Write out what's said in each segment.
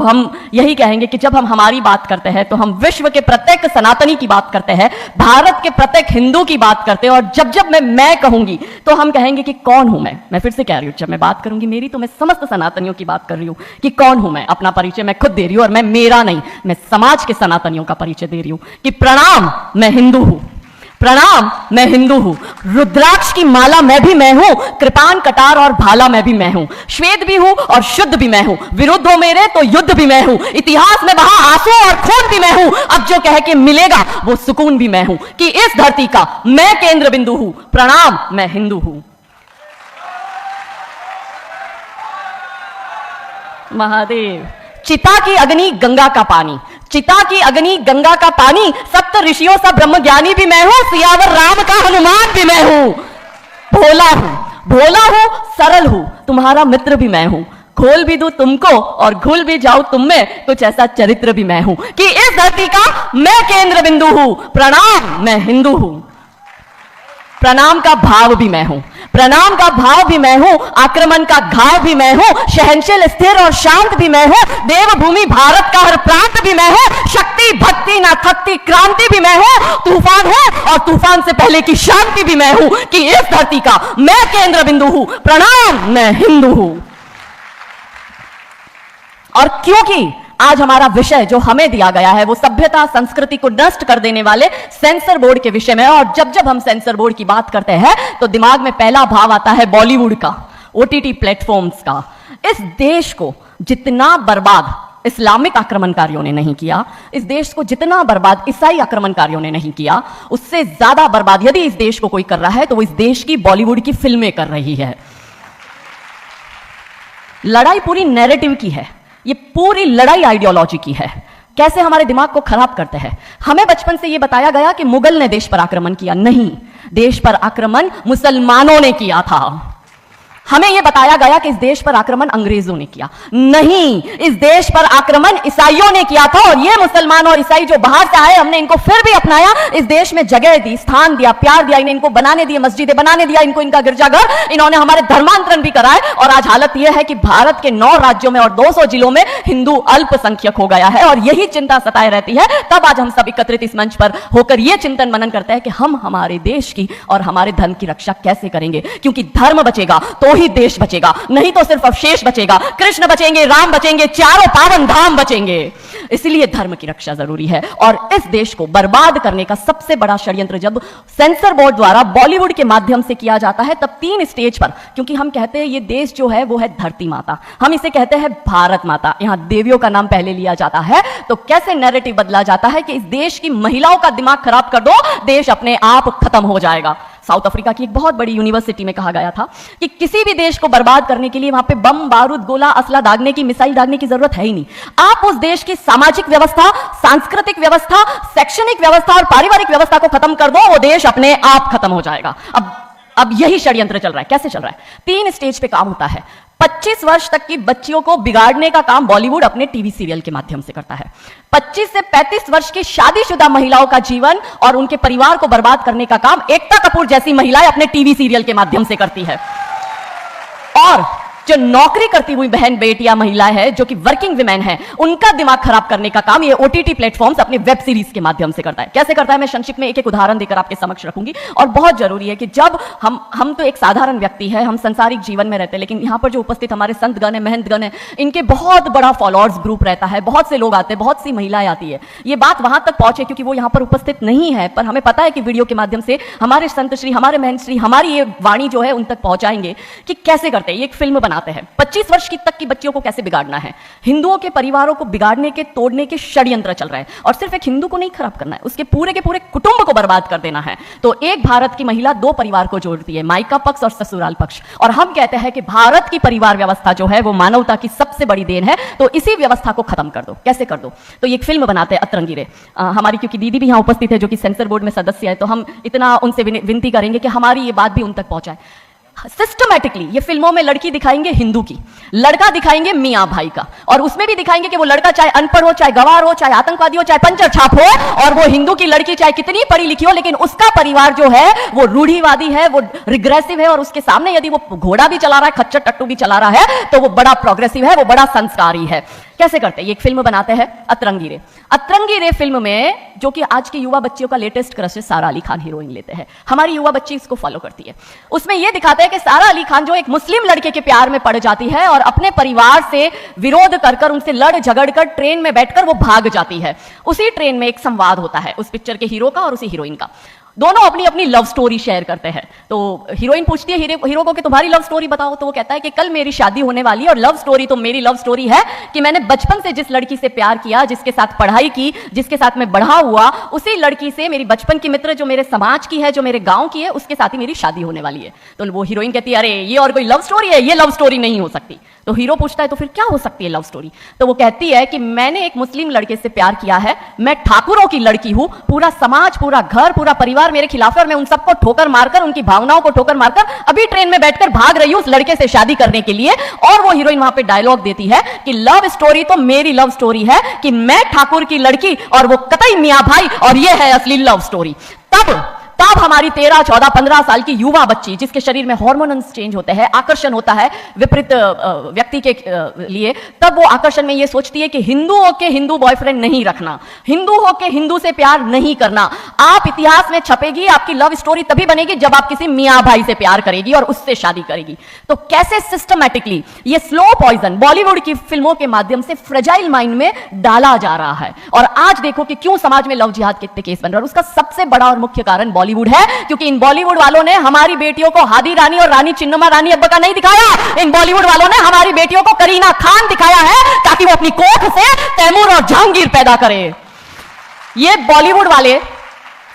तो हम यही कहेंगे कि जब हम हमारी बात करते हैं तो हम विश्व के प्रत्येक सनातनी की बात करते हैं, भारत के प्रत्येक हिंदू की बात करते हैं। और जब जब मैं कहूंगी तो हम कहेंगे कि कौन हूं मैं फिर से कह रही हूं, जब मैं बात करूंगी मेरी, तो मैं समस्त सनातनियों की बात कर रही हूं कि कौन हूं मैं। अपना परिचय मैं खुद दे रही हूं, और मैं मेरा नहीं, मैं समाज के सनातनियों का परिचय दे रही हूं कि प्रणाम, मैं हिंदू हूं, प्रणाम, मैं हिंदू हूं। रुद्राक्ष की माला मैं भी मैं हूं, कृपान कटार और भाला मैं भी मैं हूं, श्वेत भी हूं और शुद्ध भी मैं हूं, विरुद्ध हो मेरे तो युद्ध भी मैं हूं, इतिहास में बहा आंसू और खून भी मैं हूं, अब जो कह के मिलेगा वो सुकून भी मैं हूं, कि इस धरती का मैं केंद्र बिंदु हूं, प्रणाम, मैं हिंदू हूं। महादेव। चिता की अग्नि गंगा का पानी, चिता की अग्नि गंगा का पानी, सप्त ऋषियों सा ब्रह्म ज्ञानी भी मैं हूं, सियावर राम का हनुमान भी मैं हूं, भोला हूं, सरल हूं, तुम्हारा मित्र भी मैं हूं, खोल भी दूं तुमको और घुल भी जाऊं तुम में, कुछ ऐसा चरित्र भी मैं हूं, कि इस धरती का मैं केंद्र बिंदु हूं, प्रणाम, मैं हिंदू हूं। प्रणाम का भाव भी मैं हूं, प्रणाम का भाव भी मैं हूं, आक्रमण का घाव भी मैं हूं, सहनशील स्थिर और शांत भी मैं हूं, देवभूमि भारत का हर प्रांत भी मैं हूं, शक्ति भक्ति ना थकती क्रांति भी मैं हूं, तूफान है और तूफान से पहले की शांति भी मैं हूं, कि इस धरती का मैं केंद्र बिंदु हूं, प्रणाम, मैं हिंदू हूं। और क्योंकि आज हमारा विषय जो हमें दिया गया है वो सभ्यता संस्कृति को नष्ट कर देने वाले सेंसर बोर्ड के विषय में है, और जब जब हम सेंसर बोर्ड की बात करते हैं तो दिमाग में पहला भाव आता है बॉलीवुड का, ओटीटी प्लेटफॉर्म्स का। इस देश को जितना बर्बाद इस्लामिक आक्रमणकारियों ने नहीं किया, इस देश को जितना बर्बाद ईसाई आक्रमणकारियों ने नहीं किया, उससे ज्यादा बर्बाद यदि इस देश को कोई कर रहा है तो वो इस देश की बॉलीवुड की फिल्में कर रही है। लड़ाई पूरी नैरेटिव की है, ये पूरी लड़ाई आइडियोलॉजी की है। कैसे हमारे दिमाग को खराब करते हैं। हमें बचपन से ये बताया गया कि मुगल ने देश पर आक्रमण किया, नहीं, देश पर आक्रमण मुसलमानों ने किया था। हमें यह बताया गया कि इस देश पर आक्रमण अंग्रेजों ने किया, नहीं, इस देश पर आक्रमण ईसाइयों ने किया था। और ये मुसलमान और ईसाई जो बाहर से आए, हमने इनको फिर भी अपनाया, इस देश में जगह दी, स्थान दिया, प्यार दिया, इन्हें इनको बनाने दिए, मस्जिदें बनाने दिया, इनको इनका गिरजाघर, इन्होंने हमारे धर्मांतरण भी कराए। और आज हालत यह है कि भारत के 9 राज्यों में और 200 जिलों में हिंदू अल्पसंख्यक हो गया है, और यही चिंता सताए रहती है। तब आज हम सब एकत्रित इस मंच पर होकर यह चिंतन मनन करते हैं कि हम हमारे देश की और हमारे धर्म की रक्षा कैसे करेंगे, क्योंकि धर्म बचेगा तो ही देश बचेगा, नहीं तो सिर्फ अवशेष बचेगा। कृष्ण बचेंगे, राम बचेंगे, चारों पावन धाम बचेंगे। इसलिए धर्म की रक्षा जरूरी है। और इस देश को बर्बाद करने का सबसे बड़ा षड्यंत्र जब सेंसर बोर्ड द्वारा बॉलीवुड के माध्यम से किया जाता है, तब 3 स्टेज पर, क्योंकि हम कहते हैं ये देश जो है वो है धरती माता, हम इसे कहते हैं भारत माता, यहां देवियों का नाम पहले लिया जाता है, तो कैसे नैरेटिव बदला जाता है कि इस देश की महिलाओं का दिमाग खराब कर दो, देश अपने आप खत्म हो जाएगा। साउथ अफ्रीका की एक बहुत बड़ी यूनिवर्सिटी में कहा गया था कि किसी भी देश को बर्बाद करने के लिए वहां पे बम बारूद गोला असला दागने की, मिसाइल दागने की जरूरत है ही नहीं। आप उस देश की सामाजिक व्यवस्था, सांस्कृतिक व्यवस्था, शैक्षणिक व्यवस्था और पारिवारिक व्यवस्था को खत्म कर दो, वो देश अपने आप खत्म हो जाएगा। अब यही षड्यंत्र चल रहा है। कैसे चल रहा है? 3 स्टेज पे काम होता है। 25 वर्ष तक की बच्चियों को बिगाड़ने का काम बॉलीवुड अपने टीवी सीरियल के माध्यम से करता है। 25 से 35 वर्ष की शादीशुदा महिलाओं का जीवन और उनके परिवार को बर्बाद करने का काम एकता कपूर जैसी महिलाएं अपने टीवी सीरियल के माध्यम से करती है। और जो नौकरी करती हुई बहन बेटियां महिलाएं हैं, जो कि वर्किंग विमेन हैं, उनका दिमाग खराब करने का काम ये ओटीटी प्लेटफॉर्म्स अपने वेब सीरीज के माध्यम से करता है। कैसे करता है मैं संक्षिप्त में एक उदाहरण देकर आपके समक्ष रखूंगी। और बहुत जरूरी है कि जब हम तो एक साधारण व्यक्ति है, हम संसारिक जीवन में रहते हैं, लेकिन यहां पर जो उपस्थित हमारे संतगण है, महंतगण है, इनके बहुत बड़ा फॉलोअर्स ग्रुप रहता है, बहुत से लोग आते हैं, बहुत सी महिलाएं आती है। ये बात वहां तक पहुंचे क्योंकि वो यहां पर उपस्थित नहीं है, पर हमें पता है कि वीडियो के माध्यम से हमारे संत श्री, हमारे महंत श्री, हमारी ये वाणी जो है उन तक पहुंचाएंगे कि कैसे करते हैं। ये एक फिल्म बनाते हैं, 25 वर्ष की तक की बच्चियों को कैसे बिगाड़ना है। हिंदुओं के परिवारों को बिगाड़ने के, तोड़ने के षड्यंत्र चल रहा है। और सिर्फ एक हिंदू को नहीं खराब करना है, उसके पूरे के पूरे कुटुंब को बर्बाद कर देना है। तो एक भारत की महिला 2 परिवार को जोड़ती है, मायका पक्ष और ससुराल पक्ष। और हम कहते हैं कि भारत की परिवार व्यवस्था जो है वो मानवता की सबसे बड़ी देन है। तो इसी व्यवस्था को खत्म कर दो। कैसे कर दो? तो ये एक फिल्म बनाते हैं अतरंगी रे। हमारी क्योंकि दीदी भी यहां उपस्थित है जो कि सेंसर बोर्ड में सदस्य है, तो हम इतना उनसे विनती करेंगे कि हमारी ये बात भी उन तक पहुंचाए। सिस्टमैटिकली ये फिल्मों में लड़की दिखाएंगे हिंदू की, लड़का दिखाएंगे मियां भाई का, और उसमें भी दिखाएंगे कि वो लड़का चाहे अनपढ़ हो, चाहे गवार हो, चाहे आतंकवादी हो, चाहे पंचर छाप हो, और वो हिंदू की लड़की चाहे कितनी पढ़ी लिखी हो, लेकिन उसका परिवार जो है वो रूढ़िवादी है, वो रिग्रेसिव है, और उसके सामने यदि वो घोड़ा भी चला रहा है, खच्चर टट्टू भी चला रहा है, तो वो बड़ा प्रोग्रेसिव है, वो बड़ा संस्कारी है। कैसे करते हैं? ये एक फिल्म बनाते हैं अतरंगी रे। अतरंगी रे फिल्म में जो कि आज के युवा बच्चियों का लेटेस्ट क्रश है, सारा अली खान हीरोइन लेते हैं। हमारी युवा बच्ची इसको फॉलो करती है। उसमें यह दिखाते हैं कि सारा अली खान जो एक मुस्लिम लड़के के प्यार में पड़ जाती है और अपने परिवार से विरोध कर उनसे लड़ झगड़ कर ट्रेन में बैठकर वो भाग जाती है। उसी ट्रेन में एक संवाद होता है उस पिक्चर के हीरो का और उसी हीरोइन का। दोनों अपनी अपनी लव स्टोरी शेयर करते हैं। तो हीरोइन पूछती है हीरो को कि तुम्हारी लव स्टोरी बताओ। तो वो कहता है कि कल मेरी शादी होने वाली है और लव स्टोरी तो मेरी लव स्टोरी है कि मैंने बचपन से जिस लड़की से प्यार किया, जिसके साथ पढ़ाई की, जिसके साथ मैं बढ़ा हुआ, उसी लड़की से, मेरी बचपन की मित्र जो मेरे समाज की है, जो मेरे गांव की है, उसके साथ ही मेरी शादी होने वाली है। तो वो हीरोइन कहती है अरे ये और कोई लव स्टोरी है? ये लव स्टोरी नहीं हो सकती। तो हीरो पूछता है तो फिर क्या हो सकती है लव स्टोरी? तो वो कहती है कि मैंने एक मुस्लिम लड़के से प्यार किया है, मैं ठाकुरों की लड़की हूं, पूरा समाज, पूरा घर, पूरा परिवार मेरे खिलाफ है और मैं उन सबको ठोकर मारकर, उनकी भावनाओं को ठोकर मारकर अभी ट्रेन में बैठकर भाग रही हूं उस लड़के से शादी करने के लिए। और वो हीरोइन वहां पे डायलॉग देती है कि लव स्टोरी तो मेरी लव स्टोरी है कि मैं ठाकुर की लड़की और वो कतई मियां भाई, और ये है असली लव स्टोरी। तब हमारी 13, 14, 15 साल की युवा बच्ची जिसके शरीर में हार्मोन्स चेंज होते हैं, आकर्षण होता है विपरीत व्यक्ति के लिए, तब वो आकर्षण में ये सोचती है कि हिंदू होके हिंदू बॉयफ्रेंड नहीं रखना, हिंदू होके हिंदू से प्यार नहीं करना। आप इतिहास में छपेगी, आपकी लव स्टोरी तभी बनेगी जब आप किसी मियां भाई से प्यार करेगी और उससे शादी करेगी। तो कैसे सिस्टमैटिकली ये स्लो पॉइजन बॉलीवुड की फिल्मों के माध्यम से फ्रेजाइल माइंड में डाला जा रहा है। और आज देखो कि क्यों समाज में लव जिहाद के केस बन रहा है। उसका सबसे बड़ा और मुख्य कारण बॉलीवुड है, क्योंकि इन बॉलीवुड वालों ने हमारी बेटियों को हादी रानी और रानी चिन्नम्मा रानी अब्बा का नहीं दिखाया। इन बॉलीवुड वालों ने हमारी बेटियों को करीना खान दिखाया है ताकि वो अपनी कोख से तैमूर और जहांगीर पैदा करे। ये बॉलीवुड वाले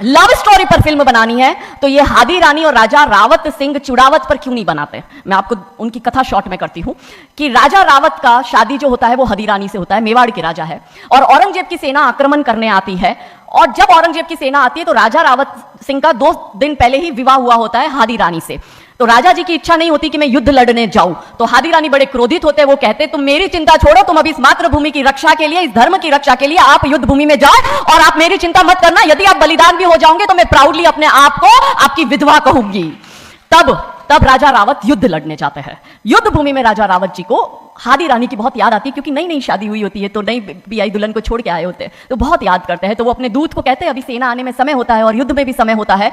लव स्टोरी पर फिल्म बनानी है तो ये हादी रानी और राजा रावत सिंह चुड़ावत पर क्यों नहीं बनाते? मैं आपको उनकी कथा शॉर्ट में करती हूं कि राजा रावत का शादी जो होता है वो हादी रानी से होता है, मेवाड़ के राजा है, और औरंगजेब की सेना आक्रमण करने आती है। और जब औरंगजेब की सेना आती है तो राजा रावत सिंह का 2 दिन पहले ही विवाह हुआ होता है हादी रानी से। तो राजा जी की इच्छा नहीं होती कि मैं युद्ध लड़ने जाऊं। तो हादी रानी बड़े क्रोधित होते हैं। वो कहते तुम मेरी चिंता छोड़ो, तुम अभी इस मातृभूमि की रक्षा के लिए, इस धर्म की रक्षा के लिए आप युद्ध भूमि में जाओ और आप मेरी चिंता मत करना। यदि आप बलिदान भी हो जाओगे तो मैं प्राउडली अपने आप को आपकी विधवा कहूंगी। तब राजा रावत युद्ध लड़ने जाते हैं। युद्ध भूमि में राजा रावत जी को हादी रानी की बहुत याद आती है, क्योंकि नई नई शादी हुई होती है तो नई बियाई दुल्हन को छोड़ के आए होते हैं, तो बहुत याद करते हैं। तो वो अपने दूत को कहते हैं, अभी सेना आने में समय होता है और युद्ध में भी समय होता है,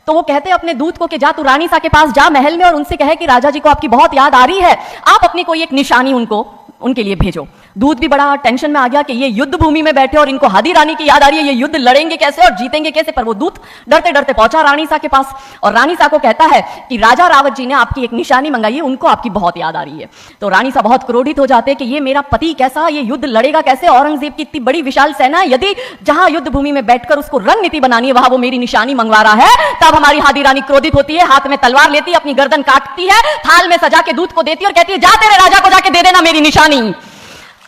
तो वो कहते हैं अपने दूत को कि जा तू रानी सा के पास जा महल में और उनसे कहे कि राजा जी को आपकी बहुत याद आ रही है, आप अपनी कोई एक निशानी उनके लिए भेजो। दूत भी बड़ा टेंशन में आ गया कि ये युद्ध भूमि में बैठे और इनको हादी रानी की याद आ रही है, ये युद्ध लड़ेंगे कैसे और जीतेंगे कैसे। पर वो दूत डरते डरते पहुंचा रानी सा के पास और रानी सा को कहता है कि राजा रावत जी ने आपकी एक निशानी मंगाई है, उनको आपकी बहुत याद आ रही है। तो रानी सा बहुत क्रोधित हो जाते हैं कि ये मेरा पति कैसा, ये युद्ध लड़ेगा कैसे, औरंगजेब की इतनी बड़ी विशाल सेना है, यदि जहां युद्ध भूमि में बैठकर उसको रणनीति बनानी है वहां वो मेरी निशानी मंगवा रहा है। तब हमारी हादी रानी क्रोधित होती है, हाथ में तलवार लेती है, अपनी गर्दन काटती है, थाल में सजा के दूत को देती है और कहती है जा तेरे राजा को जाके दे देना मेरी निशानी।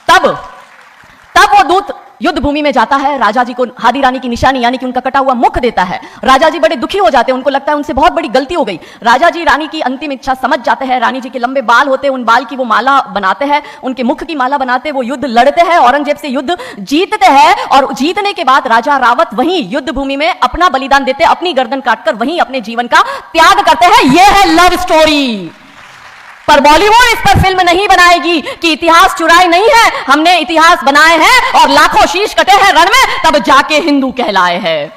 तब वो दूत युद्ध भूमि में जाता है, राजा जी को हादी रानी की निशानी यानी कि उनका कटा हुआ मुख देता है। राजा जी बड़े दुखी हो जाते हैं, उनको लगता है उनसे बहुत बड़ी गलती हो गई। राजा जी रानी की अंतिम इच्छा समझ जाते हैं। रानी जी के लंबे बाल होते हैं, उन बाल की वो माला बनाते हैं, उनके मुख की माला बनाते हैं, वो युद्ध लड़ते हैं, औरंगजेब से युद्ध जीतते हैं और जीतने के बाद राजा रावत वहीं युद्ध भूमि में अपना बलिदान देते हैं, अपनी गर्दन काटकर वहीं अपने जीवन का त्याग करते हैं। यह है लव स्टोरी। पर बॉलीवुड इस पर फिल्म नहीं बनाएगी कि इतिहास चुराए नहीं है, हमने इतिहास बनाए हैं और लाखों शीश कटे हैं रण में, तब जाके हिंदू कहलाए हैं।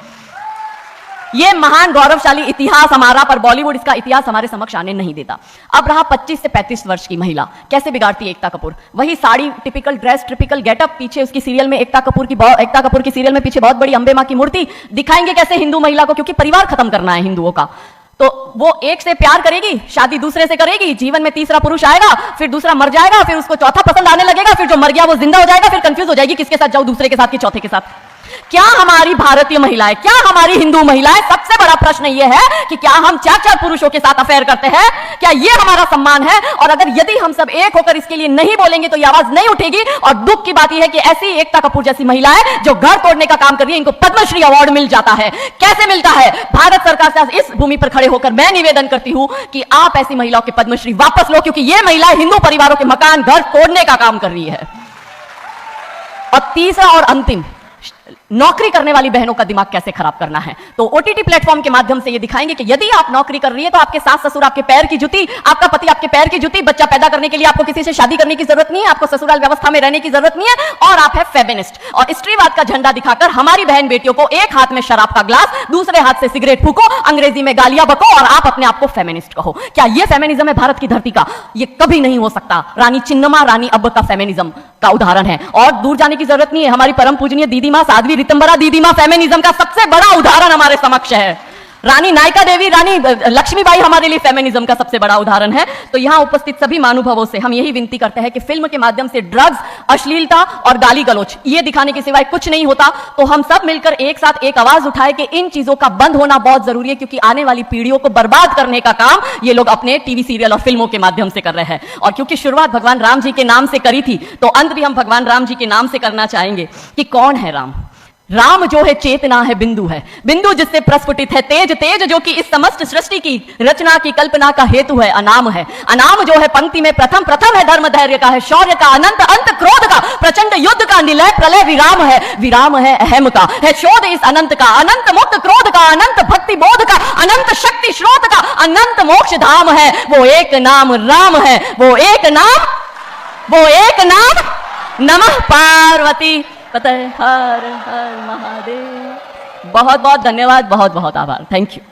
यह महान गौरवशाली इतिहास हमारा, पर बॉलीवुड इसका इतिहास हमारे समक्ष आने नहीं देता। अब रहा 25 से 35 वर्ष की महिला, कैसे बिगाड़ती है एकता कपूर। वही sari, typical dress, typical getup, पीछे उसकी सीरियल में एकता कपूर की सीरियल में पीछे बहुत बड़ी अंबे मां की मूर्ति। दिखाएंगे कैसे हिंदू महिला को, क्योंकि परिवार खत्म करना है हिंदुओं का। तो वो एक से प्यार करेगी, शादी दूसरे से करेगी, जीवन में तीसरा पुरुष आएगा, फिर दूसरा मर जाएगा, फिर उसको चौथा पसंद आने लगेगा, फिर जो मर गया वो जिंदा हो जाएगा, फिर कंफ्यूज हो जाएगी किसके साथ जाऊं, दूसरे के साथ कि चौथे के साथ। क्या हमारी भारतीय महिलाएं, क्या हमारी हिंदू महिलाएं, सबसे बड़ा प्रश्न यह है कि क्या हम 4-4 पुरुषों के साथ अफेयर करते हैं? क्या यह हमारा सम्मान है? और अगर यदि हम सब एक होकर इसके लिए नहीं बोलेंगे तो यह आवाज नहीं उठेगी। और दुख की बात यह है कि ऐसी एकता कपूर जैसी महिलाएं जो घर तोड़ने का काम कर रही है, इनको पद्मश्री अवार्ड मिल जाता है। कैसे मिलता है? भारत सरकार से इस भूमि पर खड़े होकर मैं निवेदन करती हूं कि आप ऐसी महिलाओं के पद्मश्री वापस लो, क्योंकि ये महिलाएं हिंदू परिवारों के मकान, घर तोड़ने का काम कर रही है। और तीसरा और अंतिम, नौकरी करने वाली बहनों का दिमाग कैसे खराब करना है। तो ओटीटी प्लेटफॉर्म के माध्यम से ये दिखाएंगे कि यदि आप नौकरी कर रही है तो आपके सास ससुर आपके पैर की जुती, आपका पति आपके पैर की जुती, बच्चा पैदा करने के लिए आपको किसी से शादी करने की जरूरत नहीं है, आपको ससुराल व्यवस्था में रहने की जरूरत नहीं है, और आप है फेमिनिस्ट। और स्त्रीवाद का झंडा दिखाकर हमारी बहन बेटियों को एक हाथ में शराब का ग्लास, दूसरे हाथ से सिगरेट फूको, अंग्रेजी में गालियां बको और आप अपने आप को फेमिनिस्ट कहो। क्या यह फेमिनिज्म है भारत की धरती का? यह कभी नहीं हो सकता। रानी चिन्नमा, रानी अब्ब का फेमिनिज्म का उदाहरण है। और दूर जाने की जरूरत नहीं है, हमारी परम पूजनीय दीदी मां साध्वी रितंबरा दीदी मां फेमिनिज्म का सबसे बड़ा उदाहरण हमारे समक्ष है। रानी नायका देवी, रानी लक्ष्मीबाई हमारे लिए फेमिनिज्म का सबसे बड़ा उदाहरण है। तो यहां उपस्थित सभी महानुभावों से हम यही विनती करते हैं कि फिल्म के माध्यम से ड्रग्स, अश्लीलता और गाली गलौच ये दिखाने के सिवाय कुछ नहीं होता। तो हम सब मिलकर एक साथ एक आवाज उठाए कि इन चीजों का बंद होना बहुत जरूरी है, क्योंकि आने वाली पीढ़ियों को बर्बाद करने का काम ये लोग अपने टीवी सीरियल और फिल्मों के माध्यम से कर रहे हैं। और क्योंकि शुरुआत भगवान राम जी के नाम से करी थी, तो अंत भी हम भगवान राम जी के नाम से करना चाहेंगे कि कौन है राम। राम जो है चेतना है, बिंदु है, बिंदु जिससे प्रस्फुटित है तेज, तेज जो कि इस समस्त सृष्टि की रचना की कल्पना का हेतु है, अनाम है, अनाम जो है पंक्ति में प्रथम, प्रथम है धर्म धैर्य का, है शौर्य का, अनंत अंत क्रोध का, प्रचंड युद्ध का, निलय प्रलय विराम है, विराम है अहम का, है शोध इस अनंत का, अनंत मुक्त क्रोध का, अनंत भक्ति बोध का, अनंत शक्ति स्रोत का, अनंत मोक्ष धाम है, वो एक नाम राम है, वो एक नाम, वो एक नाम। नमः पार्वती पते हर हर महादेव। बहुत बहुत धन्यवाद, बहुत बहुत आभार। Thank you.